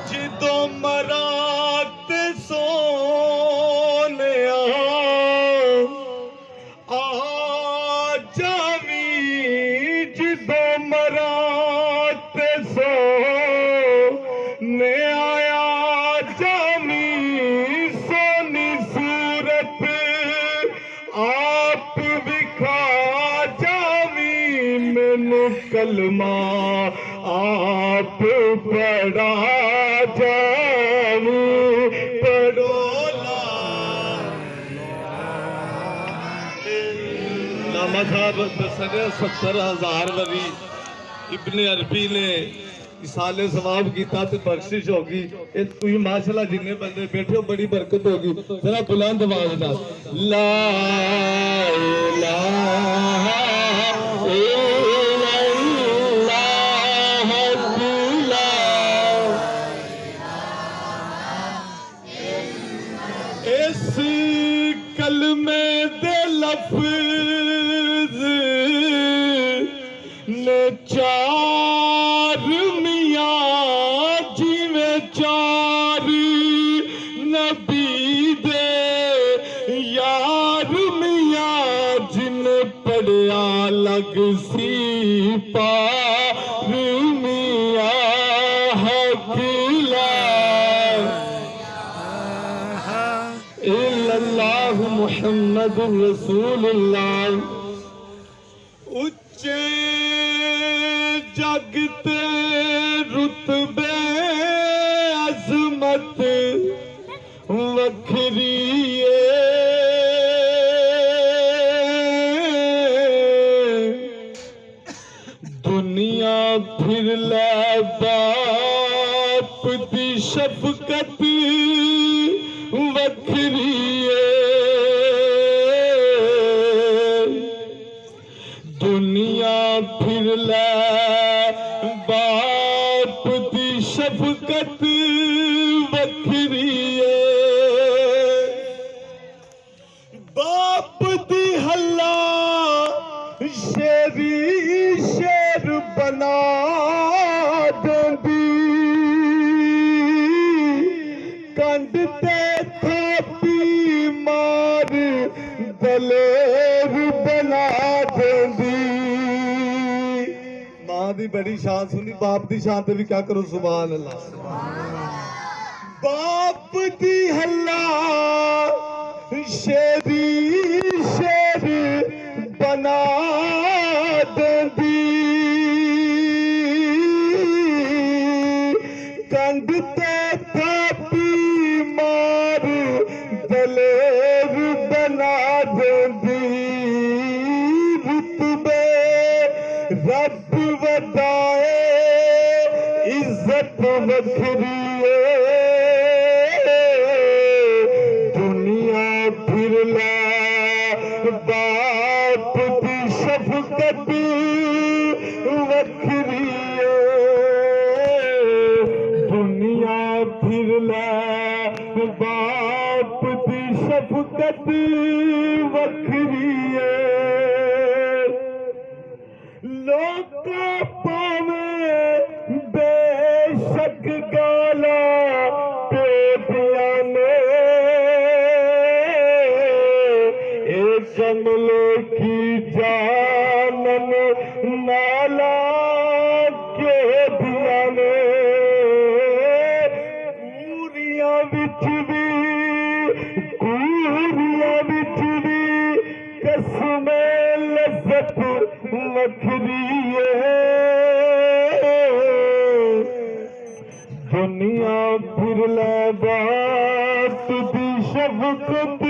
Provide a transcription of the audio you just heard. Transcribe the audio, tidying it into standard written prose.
जिदों मरात सोने आ जावी, जिदों मरात सोने आया जावी, सोनी सूरत आप विखा जावी, मैनू कलमा आप पढ़ा जावी, पढ़ो लामा साहब दसने 70,000 वरी इब्ने अरबी ने इसाले सवाब किया तो बख्शिश होगी। तुम माशाल्लाह जिन्ने बंदे बैठे हो बड़ी बरकत होगी। जरा बुलंद आवाज ना ला इलाहा इस कलमे दे लफ्ज़ ने चार मियाँ जिवें चार नबी दे यार मियाँ, जिन पढ़िया लग सी पार मियाँ इल्लल्लाहु मुहम्मदुर रसूलुल्लाह। उच्चे जगते रुतबे अजमत वखरी दुनिया फिर लै बाप दी शफकत वखरी दुनिया फिर लै बाप दी शफकत वखरी बाप दी हल्ला शेरी शेर बना देंदी, कंड ते थापी मार दलेर बना देंदी। मां दी बड़ी शान सुनी, बाप दी शान ते भी क्या करो सुभान अल्लाह। बाप दी हल्ला शेरी शेर बना देंदी, कंड ते थापी मार दलेर बना देंदी। रुतबे रब वदाए इज्जत वखरी दुनिया फिर लै बाप दी शफकत वखरी दुनिया फिर लै बाप दी शफकत वखरी लोग पावे बेशक गाला पेटिया ने जंगले की जानन नाला के दिया ने कूरिया बिच भी कसमे लज्जत वखरी दुनिया फिर लै बात दी शफकत